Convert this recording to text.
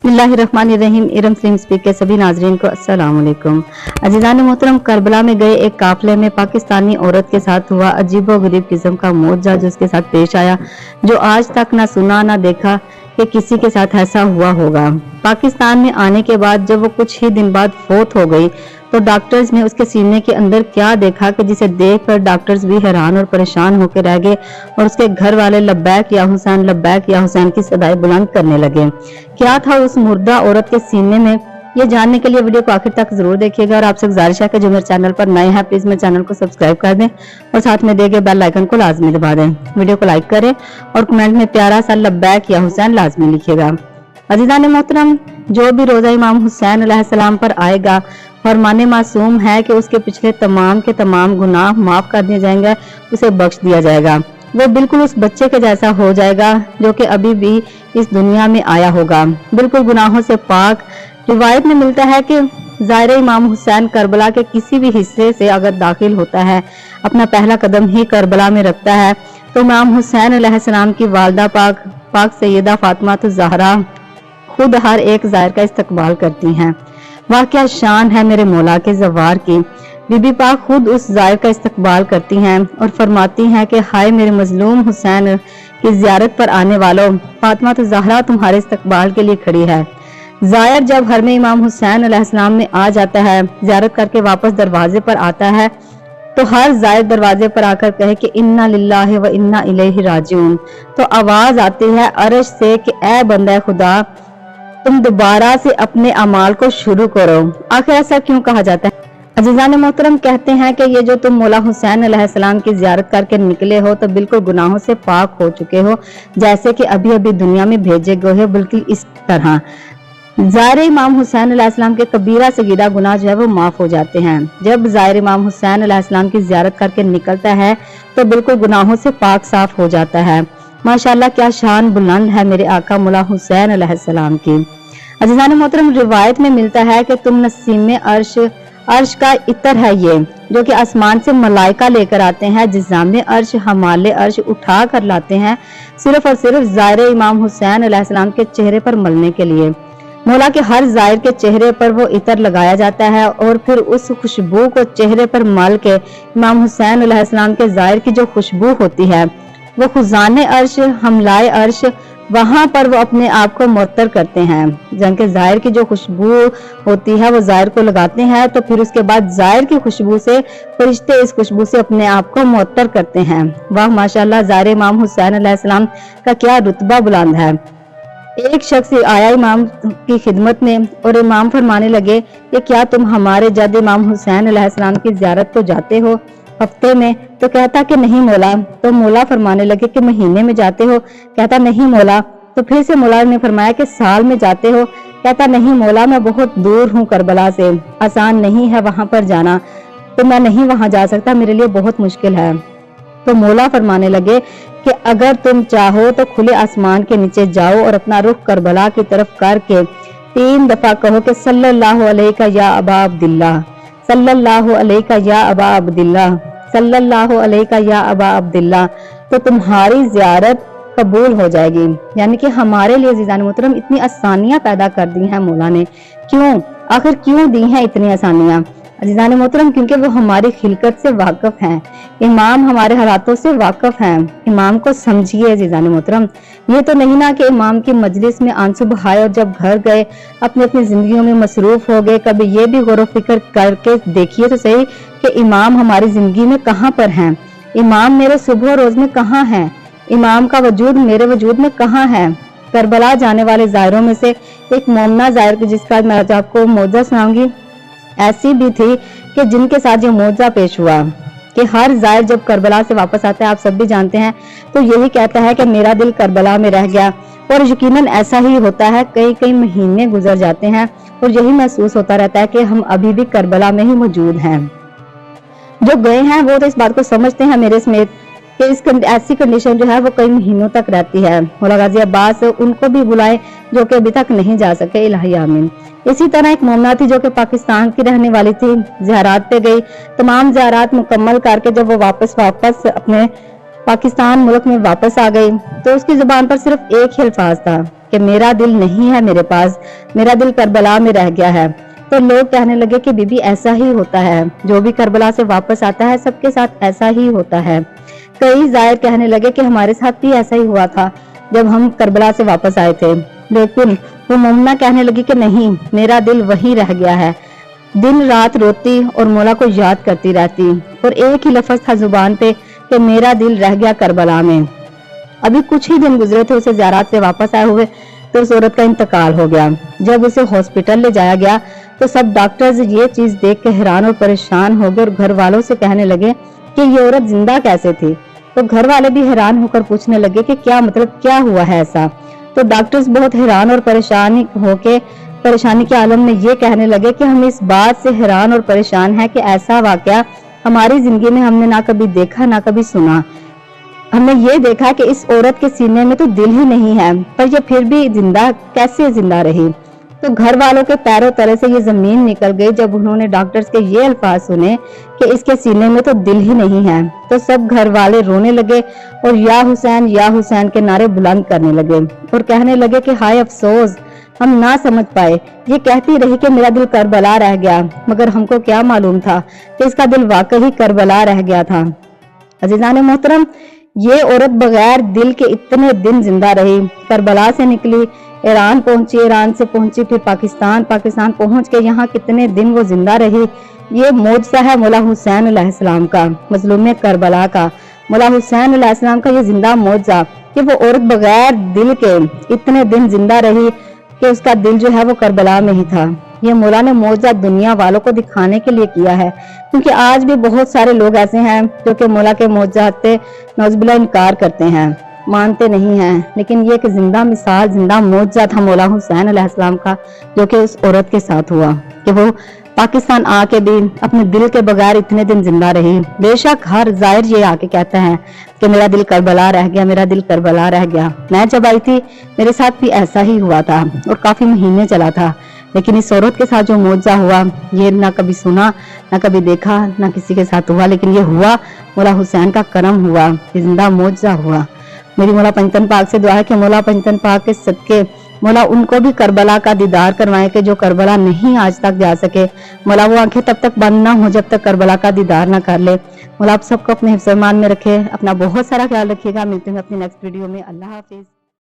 बिस्मिल्लाहिर्रहमानिर्रहीम। Iram film speak के सभी नाजरीन को अस्सलाम वालेकुम। अजीज़ान मोहतरम, करबला में गए एक काफिले में पाकिस्तानी औरत के साथ हुआ अजीबोगरीब किस्म का मौजज़ा जो उसके साथ पेश आया, जो आज तक ना सुना ना देखा कि किसी के साथ ऐसा हुआ होगा। पाकिस्तान में आने के बाद जब वो कुछ ही दिन बाद फौत हो गई तो डॉक्टर्स ने उसके सीने के अंदर क्या देखा कि जिसे देखकर डॉक्टर्स भी हैरान और परेशान होकर रह गए और उसके घर वाले लब्बैक या हुसैन की सदाएं बुलंद करने लगे। क्या था उस मुर्दा औरत के सीने में, ये जानने के लिए वीडियो को आखिर तक जरूर देखिएगा। और आपसे गुजारिश है कि जो मेरे चैनल पर नए हैं प्लीज मेरे चैनल को सब्सक्राइब कर दें और साथ में दिए गए बेल आइकन को लाजमी दबा दें। वीडियो को लाइक करें और कमेंट में प्यारा सा लब्बैक या हुसैन लाजमी लिखिएगा। अजीज़ान मोहतरम, जो भी रोजा इमाम हुसैन अलैहिस्सलाम पर आएगा फरमाने मासूम है कि उसके पिछले तमाम के तमाम गुनाह माफ कर दिए जाएंगे, उसे बख्श दिया जाएगा। वो बिल्कुल उस बच्चे के जैसा हो जाएगा जो कि अभी भी इस दुनिया में आया होगा, बिल्कुल गुनाहों से पाक। रिवायत में मिलता है कि ज़ाहिर इमाम हुसैन करबला के किसी भी हिस्से से अगर दाखिल होता है, अपना पहला कदम ही करबला में रखता है, तो इमाम हुसैन अलैहिस्सलाम की वालदा पाक सैयदा फातिमा ज़हरा खुद हर एक ज़ाहिर का इस्तकबाल करती हैं। वाह क्या शान है मेरे मौला के ज़वार की। बीबी पाक खुद उस ज़ाहिर का इस्तकबाल करती हैं और फरमाती हैं कि हाय मेरे मजलूम हुसैन की ज़ियारत पर आने वालों, फातिमा ज़हरा तुम्हारे इस्तकबाल के लिए खड़ी है। ज़ाहिर जब हरम इमाम हुसैन अलैहिस्सलाम में आ जाता है, ज़ियारत करके वापस दरवाजे पर आता है, तो हर ज़ाहिर दरवाजे पर आकर कहे कि इन्ना लिल्लाहि व इन्ना इलैहि राजिऊन, तो आवाज आती है अर्श से कि ए बंदा खुदा, तुम दोबारा से अपने अमाल को शुरू करो। आखिर ऐसा क्यों कहा जाता है? अजीज़ान मोहतरम, कहते हैं कि ये जो तुम मौला हुसैन अलैहिस्सलाम की ज़ियारत करके निकले हो तो बिल्कुल गुनाहों से पाक हो चुके हो, जैसे कि अभी अभी दुनिया में भेजे गए हो। बिल्कुल इस तरह ज़ाहिर इमाम हुसैन अलैहिस्सलाम के कबीरा सगीरा गुनाह जो है वो माफ हो जाते हैं। जब ज़ाहिर इमाम हुसैन अलैहिस्सलाम की ज़ियारत करके निकलता है तो बिल्कुल गुनाहों से पाक साफ हो जाता है। माशाअल्लाह, क्या शान बुलंद है मेरे आका मौला हुसैन अलैहिस्सलाम की। अजीज़ान मोहतरम, रिवायत में मिलता है कि तुम नसीम अर्श का इतर है ये, जो कि आसमान से मलाइका लेकर आते हैं, जिस्साम अर्श हमाले अर्श उठा कर लाते हैं, सिर्फ और सिर्फ ज़ाहिर इमाम हुसैन अलैहिस्सलाम के चेहरे पर मलने के लिए। मौला के हर ज़ाहिर के चेहरे पर वो इतर लगाया जाता है और फिर उस खुशबू को चेहरे पर मल के इमाम हुसैन अलैहिस्सलाम के ज़ाहिर की जो खुशबू होती है वो खुजाने अर्श हमलाए अर्श, वहां पर वो अपने आप को मुअत्तर करते हैं। जन के ज़ाहिर की जो खुशबू होती है वो ज़ाहिर को लगाते हैं, तो फिर उसके बाद ज़ाहिर की खुशबू से फरिश्ते इस खुशबू से अपने आप को मुअत्तर करते हैं। वाह माशाअल्लाह, ज़ाहिर इमाम हुसैन अलैहिस्सलाम का क्या रुतबा बुलंद है। एक शख्स आया इमाम की खिदमत में और इमाम फरमाने लगे कि क्या तुम हमारे जद इमाम हुसैन अलैहिस्सलाम की ज़ियारत को जाते हो हफ्ते में? तो कहता कि नहीं मौला। तो मौला फरमाने लगे कि महीने में जाते हो? कहता नहीं मौला। तो फिर से मौला ने फरमाया कि साल में जाते हो? कहता नहीं मौला, मैं बहुत दूर हूँ करबला से, आसान नहीं है वहां पर जाना, तो मैं नहीं वहां जा सकता, मेरे लिए बहुत मुश्किल है। तो मौला फरमाने लगे कि अगर तुम चाहो तो खुले आसमान के नीचे जाओ और अपना रुख करबला की तरफ करके 3 दफा कहो कि सल्लल्लाहु अलैका या अबा अब्दिल्लाह, सल्लल्लाहु अलैका या अबा अब्दिल्लाह, सल्लल्लाहु अलैका या अबा अब्दिल्लाह, तो तुम्हारी ज़ियारत कबूल हो जाएगी। यानी कि हमारे लिए अज़ीज़ान मोहतरम इतनी आसानियां पैदा कर दी हैं मौला ने। क्यों, आखिर क्यों दी हैं इतनी आसानियां? अज़ीज़ान मोहतरम, क्योंकि वो हमारी खिलकत से वाकिफ हैं। इमाम हमारे हालातों से वाकिफ हैं। इमाम को समझिए अज़ीज़ान मोहतरम, ये तो नहीं ना कि इमाम की मजलिस में आंसू बहाए और जब घर गए अपनी अपनी जिंदगियों में मसरूफ हो गए। कभी ये भी गौर फिक्र करके देखिए तो सही कि इमाम हमारी जिंदगी में कहाँ पर हैं, इमाम मेरे सुबह रोज में कहाँ हैं, इमाम का वजूद मेरे वजूद में कहाँ है। करबला जाने वाले ज़ाहिरों में से एक मोमना ज़ाहिर जिसका मैं आज आपको मौजज़ा सुनाऊंगी, ऐसी भी थी कि जिनके साथ ये मौजज़ा पेश हुआ कि हर ज़ाहिर जब करबला से वापस आता है, आप सब भी जानते हैं, तो यही कहता है कि मेरा दिल करबला में रह गया। और यकीनन ऐसा ही होता है, कई कई महीने गुजर जाते हैं और यही महसूस होता रहता है कि हम अभी भी करबला में ही मौजूद हैं। जो गए हैं वो तो इस बात को समझते हैं मेरे समेत कि इस ऐसी कंडीशन जो है वो कई महीनों तक रहती है। मौला गाजी अब्बास उनको भी बुलाए जो कि अभी तक नहीं जा सके, इलाही आमीन। इसी तरह एक मोमना थी जो कि पाकिस्तान की रहने वाली थी, ज़ियारत पे गई, तमाम ज़ियारत मुकम्मल करके जब वो वापस अपने पाकिस्तान मुल्क में वापस आ गई तो उसकी जुबान पर सिर्फ एक ही अल्फाज था कि मेरा दिल नहीं है मेरे पास, मेरा दिल करबला में रह गया है। तो लोग कहने लगे कि बीबी ऐसा ही होता है, जो भी करबला से वापस आता है सबके साथ ऐसा ही होता है। कई जायर कहने लगे कि हमारे साथ भी ऐसा ही हुआ था जब हम करबला से वापस आए थे। लेकिन वो मुमना कहने लगी कि नहीं, मेरा दिल वहीं रह गया है। दिन रात रोती और मौला को याद करती रहती और एक ही लफ्ज था जुबान पे कि मेरा दिल रह गया करबला में। अभी कुछ ही दिन गुजरे थे उसे ज़ियारत से वापस आए हुए तो उस औरत का इंतकाल हो गया। जब उसे हॉस्पिटल ले जाया गया तो सब डॉक्टर्स ये चीज देख के हैरान और परेशान हो गए और घर वालों से कहने लगे कि ये औरत जिंदा कैसे थी। तो घर वाले भी हैरान होकर पूछने लगे कि क्या मतलब, क्या हुआ है ऐसा। तो डॉक्टर्स बहुत हैरान और परेशानी के आलम में ये कहने लगे कि हम इस बात से हैरान और परेशान हैं कि ऐसा वाकया हमारी जिंदगी में हमने ना कभी देखा ना कभी सुना। हमने ये देखा कि इस औरत के सीने में तो दिल ही नहीं है, पर ये फिर भी कैसे जिंदा रही। तो घर वालों के पैरों तले से ये जमीन निकल गई जब उन्होंने डॉक्टर्स के ये अल्फाज सुने कि इसके सीने में तो दिल ही नहीं है। तो सब घर वाले रोने लगे और या हुसैन के नारे बुलंद करने लगे और कहने लगे कि हाय अफसोस, हम ना समझ पाए। ये कहती रही कि मेरा दिल करबला रह गया, मगर हमको क्या मालूम था कि इसका दिल वाकई करबला रह गया था। अजीजान मोहतरम, ये औरत बगैर दिल के इतने दिन जिंदा रही। करबला से निकली, ईरान पहुंची, ईरान से पहुंची फिर पाकिस्तान पहुंच के यहाँ कितने दिन वो जिंदा रही। ये मौजज़ा है मौला हुसैन अलैहिस्सलाम का, मजलूम करबला का, मौला हुसैन अलैहिस्सलाम का ये जिंदा मौजज़ा कि वो औरत बगैर दिल के इतने दिन जिंदा रही कि उसका दिल जो है वो करबला में ही था। ये मौला ने मौजज़ा दुनिया वालों को दिखाने के लिए किया है, क्योंकि आज भी बहुत सारे लोग ऐसे हैं जो कि मौला के मौजज़ात पे नौज़ुबिल्लाह इनकार करते हैं, मानते नहीं हैं। लेकिन ये कि जिंदा मिसाल, जिंदा मौजज़ा था मौला हुसैन अलैहिस्सलाम का, जो कि उस औरत के साथ हुआ कि वो पाकिस्तान आके भी अपने दिल के बगैर इतने दिन जिंदा रही। बेशक हर जायर ये आके कहता है कि मेरा दिल करबला रह गया, मेरा दिल करबला रह गया। मैं जब आई थी मेरे साथ भी ऐसा ही हुआ था और काफी महीने चला था। लेकिन इस औरत के साथ जो मौजज़ा हुआ, ये ना कभी सुना, ना कभी देखा, ना किसी के साथ हुआ, लेकिन ये हुआ, मौला हुसैन का करम हुआ, ये जिंदा मौजज़ा हुआ। मेरी मौला पंजतन पाक से दुआ है कि मौला पंजतन पाक के सदके मौला उनको भी करबला का दीदार करवाए कि जो करबला नहीं आज तक जा सके। मौला वो आंखें तब तक बंद ना हो जब तक करबला का दीदार ना कर ले। मौला आप सबको अपने हिफ्ज़-ए-ईमान में रखे, अपना बहुत सारा ख्याल रखिएगा। मिलते हैं अपनी नेक्स्ट वीडियो में। अल्लाह हाफिज।